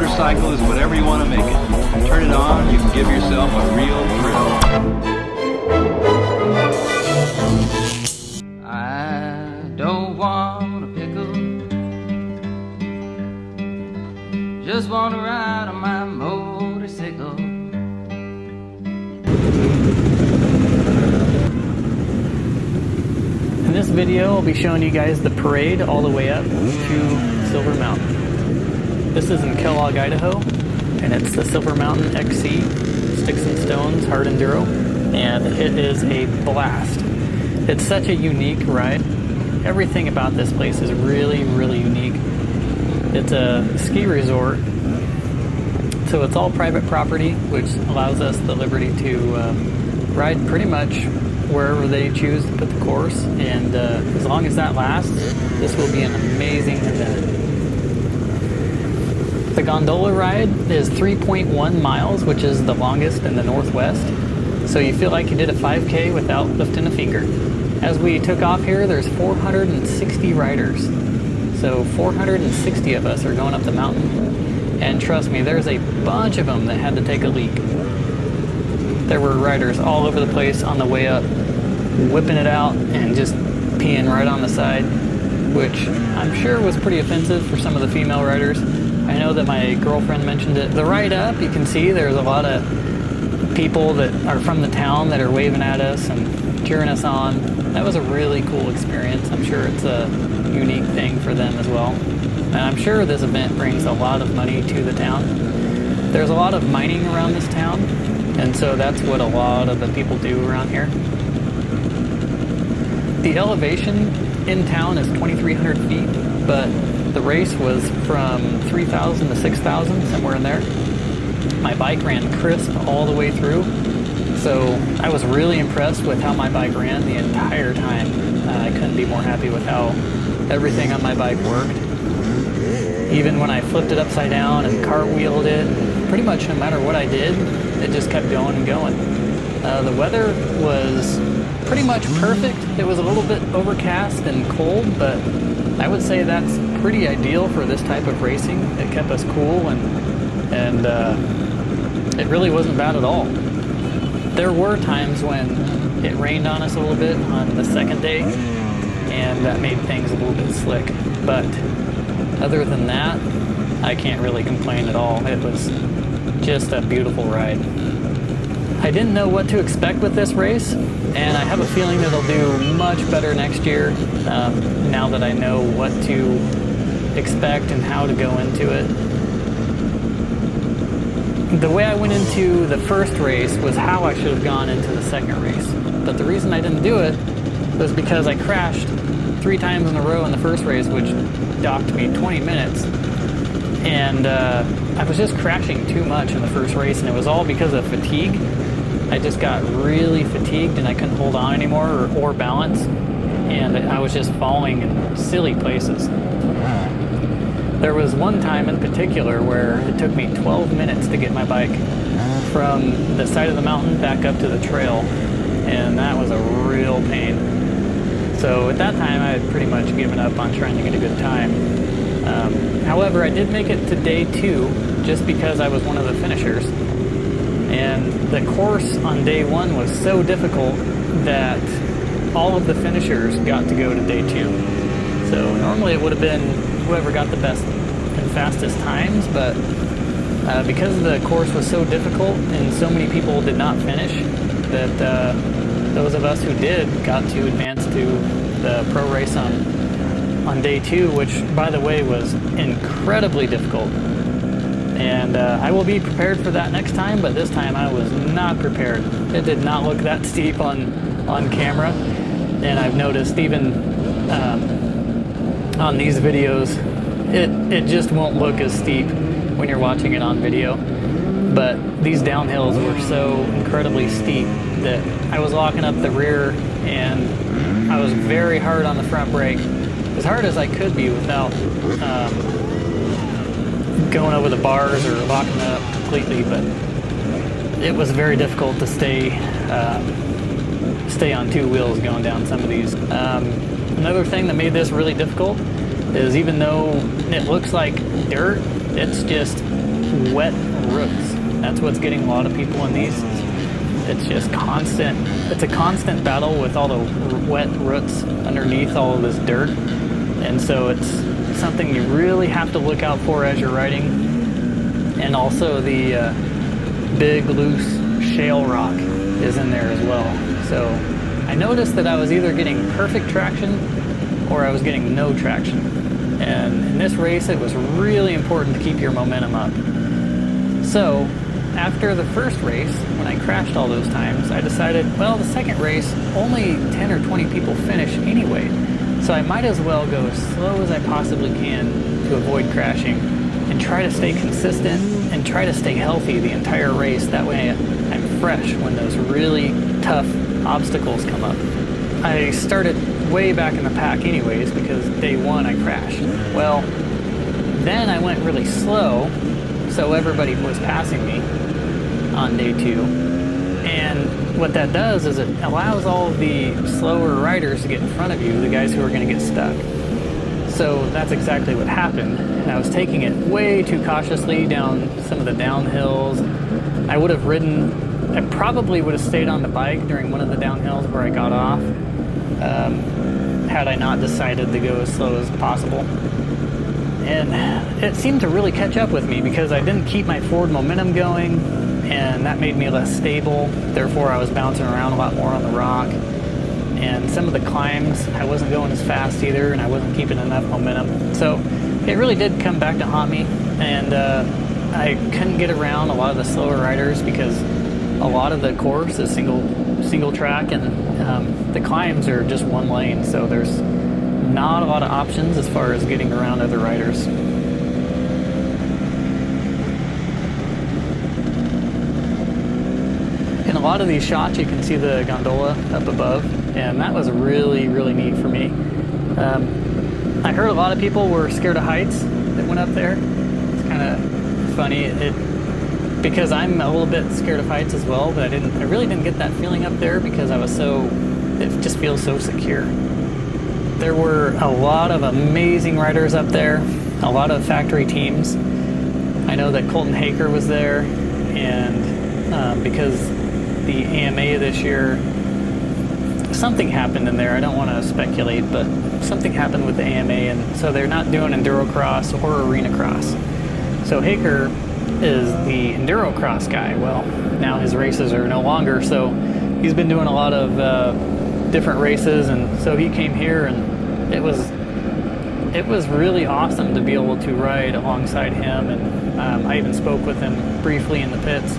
motorcycle is whatever you want to make it. Turn it on, you can give yourself a real thrill. I don't want a pickle, just want to ride on my motorcycle. In this video, I'll be showing you guys the parade all the way up to Silver Mountain. This is in Kellogg, Idaho, and it's the Silver Mountain XC Sticks and Stones Hard Enduro, and it is a blast. It's such a unique ride. Everything about this place is really, really unique. It's a ski resort, so it's all private property, which allows us the liberty to ride pretty much wherever they choose to put the course, and as long as that lasts, this will be an amazing event. The Gondola ride is 3.1 miles, which is the longest in the Northwest, so you feel like you did a 5K without lifting a finger. As we took off here, there's 460 riders, so 460 of us are going up the mountain, and trust me, there's a bunch of them that had to take a leak. There were riders all over the place on the way up, whipping it out and just peeing right on the side, which I'm sure was pretty offensive for some of the female riders. I know that my girlfriend mentioned it. The ride up, you can see there's a lot of people that are from the town that are waving at us and cheering us on. That was a really cool experience. I'm sure it's a unique thing for them as well. And I'm sure this event brings a lot of money to the town. There's a lot of mining around this town, and so that's what a lot of the people do around here. The elevation in town is 2,300 feet, but the race was from 3,000 to 6,000, somewhere in there. My bike ran crisp all the way through, so I was really impressed with how my bike ran the entire time. I couldn't be more happy with how everything on my bike worked. Even when I flipped it upside down and cartwheeled it, pretty much no matter what I did, it just kept going and going. The weather was pretty much perfect. It was a little bit overcast and cold, but I would say that's pretty ideal for this type of racing. It kept us cool, and it really wasn't bad at all. There were times when it rained on us a little bit on the second day, and that made things a little bit slick. But other than that, I can't really complain at all. It was just a beautiful ride. I didn't know what to expect with this race, and I have a feeling that it'll do much better next year, now that I know what to expect and how to go into it. The way I went into the first race was how I should have gone into the second race, but the reason I didn't do it was because I crashed 3 times in a row in the first race, which docked me 20 minutes, and I was just crashing too much in the first race, and it was all because of fatigue. I just got really fatigued and I couldn't hold on anymore or balance, and I was just falling in silly places. There was one time in particular where it took me 12 minutes to get my bike from the side of the mountain back up to the trail, and that was a real pain. So at that time I had pretty much given up on trying to get a good time. However, I did make it to day 2 just because I was one of the finishers. And the course on day 1 was so difficult that all of the finishers got to go to day 2. So normally it would have been whoever got the best and fastest times, but because the course was so difficult and so many people did not finish, that those of us who did got to advance to the pro race on day 2, which, by the way, was incredibly difficult. And I will be prepared for that next time, but this time I was not prepared. It did not look that steep on camera, and I've noticed even on these videos, it just won't look as steep when you're watching it on video. But these downhills were so incredibly steep that I was locking up the rear, and I was very hard on the front brake, as hard as I could be without going over the bars or locking it up completely, but it was very difficult to stay on 2 wheels going down some of these. Another thing that made this really difficult is even though it looks like dirt, it's just wet roots. That's what's getting a lot of people in these. It's just constant. It's a constant battle with all the wet roots underneath all of this dirt. And so it's something you really have to look out for as you're riding. And also the big loose shale rock is in there as well. So I noticed that I was either getting perfect traction or I was getting no traction. And in this race, it was really important to keep your momentum up. So after the first race, when I crashed all those times, I decided, well, the second race, only 10 or 20 people finish anyway. So I might as well go as slow as I possibly can to avoid crashing and try to stay consistent and try to stay healthy the entire race. That way I'm fresh when those really tough obstacles come up. I started way back in the pack anyways because day one I crashed. Well, then I went really slow, so everybody was passing me on day two. And what that does is it allows all of the slower riders to get in front of you, the guys who are going to get stuck. So that's exactly what happened. And I was taking it way too cautiously down some of the downhills. I would have ridden, I probably would have stayed on the bike during one of the downhills where I got off, had I not decided to go as slow as possible. And it seemed to really catch up with me because I didn't keep my forward momentum going, and that made me less stable. Therefore, I was bouncing around a lot more on the rock. And some of the climbs, I wasn't going as fast either, and I wasn't keeping enough momentum. So it really did come back to haunt me, and I couldn't get around a lot of the slower riders because a lot of the course is single track, and the climbs are just one lane. So there's not a lot of options as far as getting around other riders. In a lot of these shots, you can see the gondola up above, and that was really, really neat for me. I heard a lot of people were scared of heights that went up there. It's kind of funny, because I'm a little bit scared of heights as well, but I really didn't get that feeling up there because it just feels so secure. There were a lot of amazing riders up there, a lot of factory teams. I know that Colton Haker was there, and because the AMA this year, something happened in there. I don't want to speculate, but something happened with the AMA, and so they're not doing enduro cross or arena cross. So Haker is the enduro cross guy. Well, now his races are no longer, so he's been doing a lot of different races, and so he came here, and it was really awesome to be able to ride alongside him, and I even spoke with him briefly in the pits.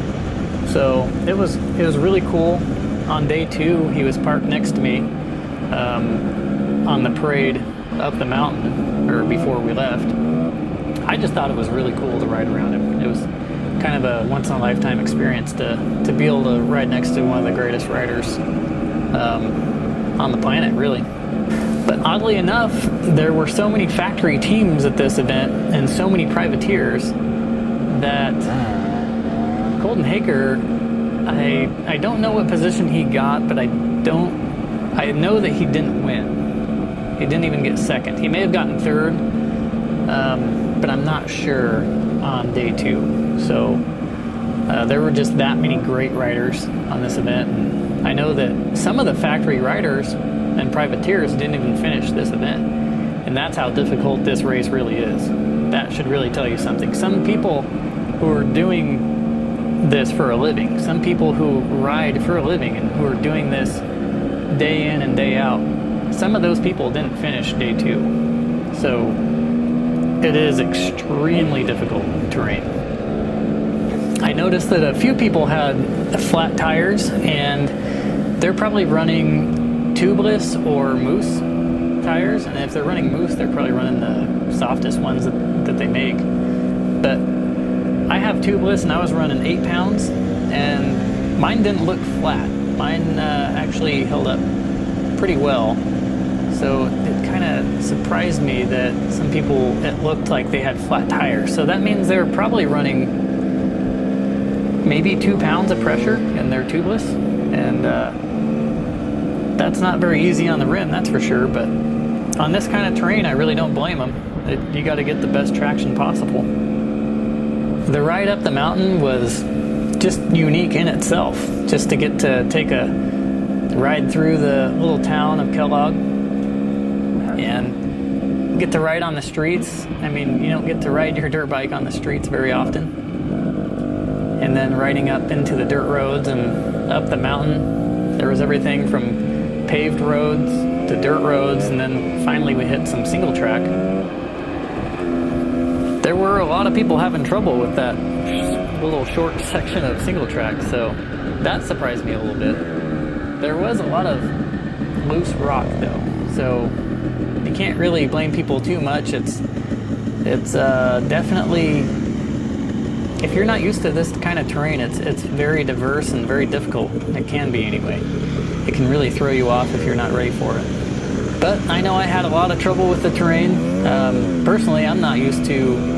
So it was really cool. On day two, he was parked next to me on the parade up the mountain, or before we left. I just thought it was really cool to ride around him. It was kind of a once-in-a-lifetime experience to be able to ride next to one of the greatest riders on the planet, really. But oddly enough, there were so many factory teams at this event and so many privateers that Colton Haker, I don't know what position he got, but I know that he didn't win. He didn't even get second. He may have gotten third, but I'm not sure on day two. So there were just that many great riders on this event. And I know that some of the factory riders and privateers didn't even finish this event. And that's how difficult this race really is. That should really tell you something. Some people who are doing this for a living, some people who ride for a living and who are doing this day in and day out, some of those people didn't finish day two. So it is extremely difficult terrain. I noticed that a few people had flat tires, and they're probably running tubeless or moose tires, and if they're running moose, they're probably running the softest ones that they make. But I have tubeless, and I was running 8 pounds, and mine didn't look flat. Mine actually held up pretty well. So it kind of surprised me that some people, it looked like they had flat tires. So that means they're probably running maybe 2 pounds of pressure in their tubeless. And that's not very easy on the rim, that's for sure. But on this kind of terrain, I really don't blame them. You got to get the best traction possible. The ride up the mountain was just unique in itself, just to get to take a ride through the little town of Kellogg and get to ride on the streets. I mean, you don't get to ride your dirt bike on the streets very often. And then riding up into the dirt roads and up the mountain, there was everything from paved roads to dirt roads, and then finally we hit some single track. There were a lot of people having trouble with that little short section of single track, so that surprised me a little bit. There was a lot of loose rock though, so you can't really blame people too much. It's definitely, if you're not used to this kind of terrain, it's very diverse and very difficult. It can be anyway. It can really throw you off if you're not ready for it. But I know I had a lot of trouble with the terrain. Personally, I'm not used to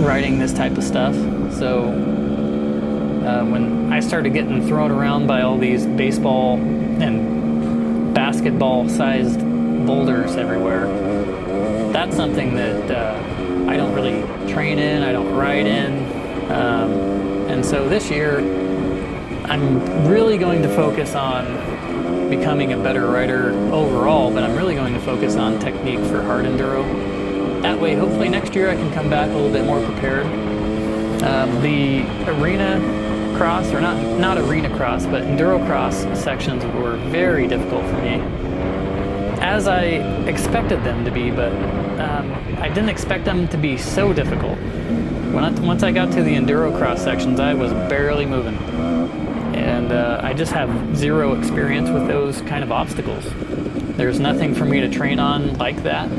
riding this type of stuff, so when I started getting thrown around by all these baseball and basketball sized boulders everywhere, that's something that I don't really train in, I don't ride in, and so this year I'm really going to focus on becoming a better rider overall, but I'm really going to focus on technique for hard enduro. That way, hopefully next year I can come back a little bit more prepared. The arena cross, or not arena cross, but enduro cross sections were very difficult for me, as I expected them to be, but I didn't expect them to be so difficult. Once I got to the enduro cross sections, I was barely moving. And I just have zero experience with those kind of obstacles. There's nothing for me to train on like that.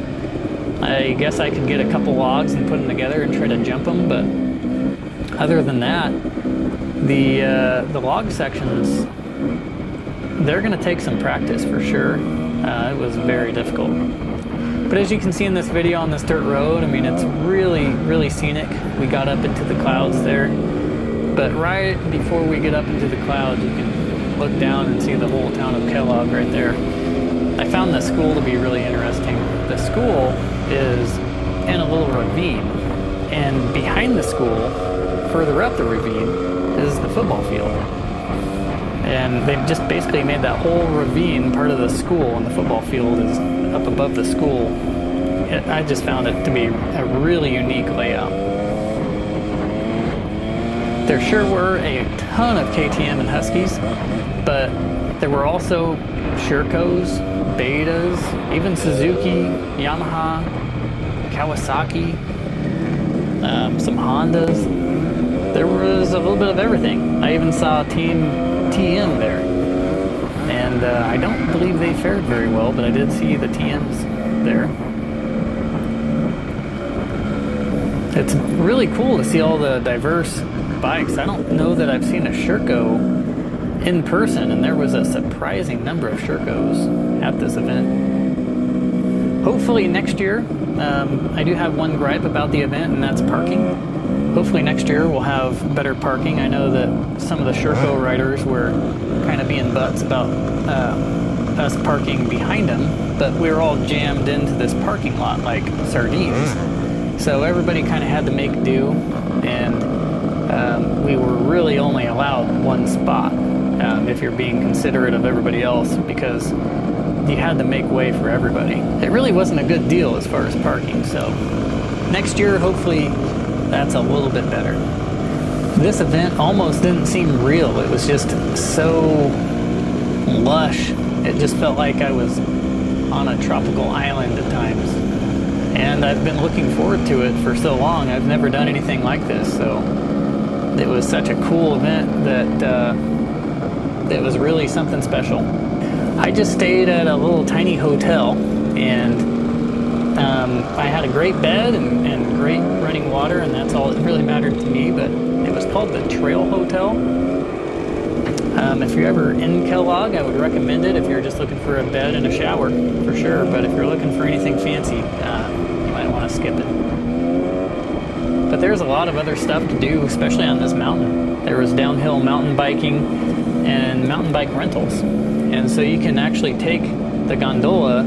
I guess I could get a couple logs and put them together and try to jump them, but other than that, the log sections, they're going to take some practice for sure. It was very difficult. But as you can see in this video on this dirt road, I mean, it's really, really scenic. We got up into the clouds there. But right before we get up into the clouds, you can look down and see the whole town of Kellogg right there. I found the school to be really interesting. The school is in a little ravine, and behind the school, further up the ravine, is the football field. And they've just basically made that whole ravine part of the school, and the football field is up above the school. I just found it to be a really unique layout. There sure were a ton of KTM and Huskies, but there were also Shercos, Betas, even Suzuki, Yamaha, Kawasaki, some Hondas. There was a little bit of everything. I even saw Team TM there, and I don't believe they fared very well, but I did see the TMs there. It's really cool to see all the diverse bikes. I don't know that I've seen a Sherco in person, and there was a surprising number of Shercos at this event. Hopefully next year, I do have one gripe about the event, and that's parking. Hopefully next year we'll have better parking. I know that some of the Sherco riders were kind of being butts about us parking behind them, but we were all jammed into this parking lot like sardines. So everybody kind of had to make do, and we were really only allowed one spot if you're being considerate of everybody else, because you had to make way for everybody. It really wasn't a good deal as far as parking, so next year hopefully that's a little bit better. This event almost didn't seem real. It was just so lush. It just felt like I was on a tropical island at times. And I've been looking forward to it for so long. I've never done anything like this, so it was such a cool event that it was really something special. I just stayed at a little tiny hotel, and I had a great bed and great running water, and that's all that really mattered to me. But it was called the Trail Hotel. If you're ever in Kellogg, I would recommend it if you're just looking for a bed and a shower, for sure. But if you're looking for anything fancy, you might want to skip it. But there's a lot of other stuff to do, especially on this mountain. There was downhill mountain biking and mountain bike rentals. And so you can actually take the gondola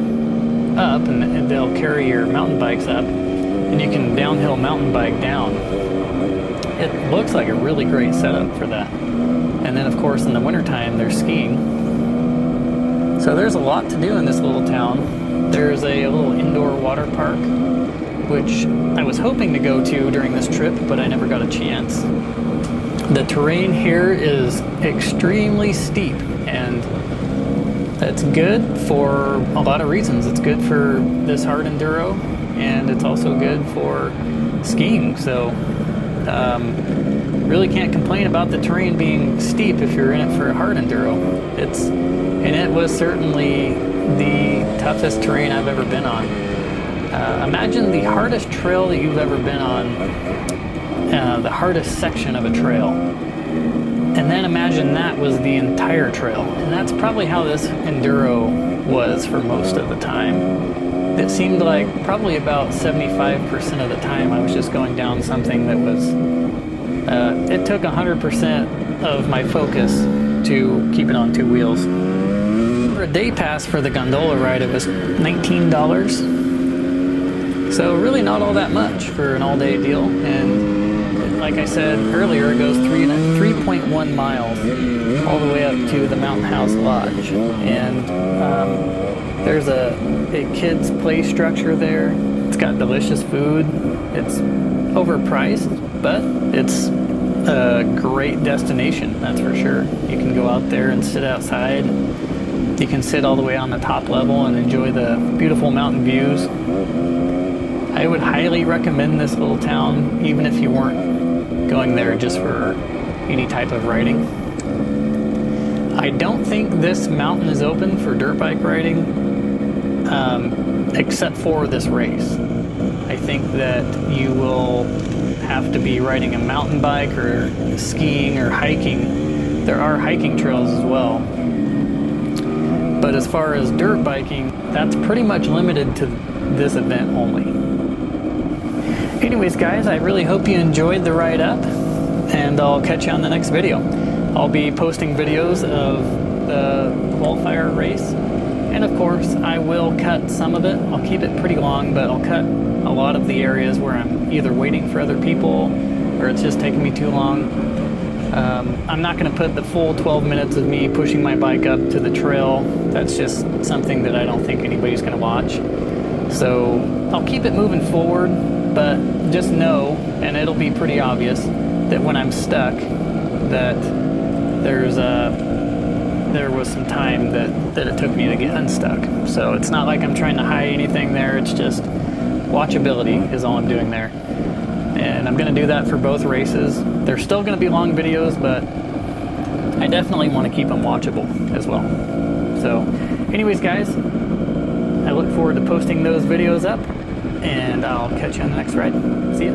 up, and they'll carry your mountain bikes up, and you can downhill mountain bike down. it looks like a really great setup for that. And then of course in the wintertime there's skiing. So there's a lot to do in this little town. There's a little indoor water park, which I was hoping to go to during this trip, but I never got a chance. The terrain here is extremely steep, and that's good for a lot of reasons. It's good for this hard enduro, and it's also good for skiing. So really can't complain about the terrain being steep if you're in it for a hard enduro. And it was certainly the toughest terrain I've ever been on. Imagine the hardest trail that you've ever been on, the hardest section of a trail. And then imagine that was the entire trail. And that's probably how this enduro was for most of the time. It seemed like probably about 75% of the time I was just going down something that was, it took 100% of my focus to keep it on two wheels. For a day pass for the Gondola ride, it was $19. So really not all that much for an all-day deal. And like I said earlier, it goes 3.1 miles all the way up to the Mountain House Lodge. And there's a kids' play structure there. It's got delicious food. It's overpriced, but it's a great destination, that's for sure. You can go out there and sit outside. You can sit all the way on the top level and enjoy the beautiful mountain views. I would highly recommend this little town, even if you weren't going there just for any type of riding. I don't think this mountain is open for dirt bike riding, except for this race. I think that you will have to be riding a mountain bike or skiing or hiking. There are hiking trails as well. But as far as dirt biking, that's pretty much limited to this event only. Anyways, guys, I really hope you enjoyed the ride up, and I'll catch you on the next video. I'll be posting videos of the qualifier race, and of course, I will cut some of it. I'll keep it pretty long, but I'll cut a lot of the areas where I'm either waiting for other people or it's just taking me too long. I'm not going to put the full 12 minutes of me pushing my bike up to the trail. That's just something that I don't think anybody's going to watch. So I'll keep it moving forward, but just know, and it'll be pretty obvious, that when I'm stuck, that there was some time that it took me to get unstuck. So it's not like I'm trying to hide anything there. It's just watchability is all I'm doing there. And I'm going to do that for both races. They're still going to be long videos, but I definitely want to keep them watchable as well. So anyways, guys, I look forward to posting those videos up, and I'll catch you on the next ride. See ya.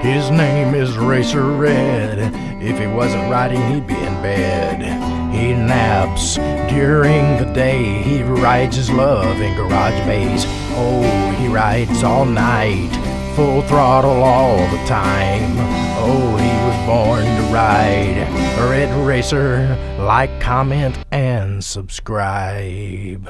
His name is RacerRed. If he wasn't riding, he'd be in bed. He naps during the day. He rides his love in garage bays. Oh, he rides all night, full throttle all the time. Oh, he was born to ride. Red Racer, like, comment, and subscribe.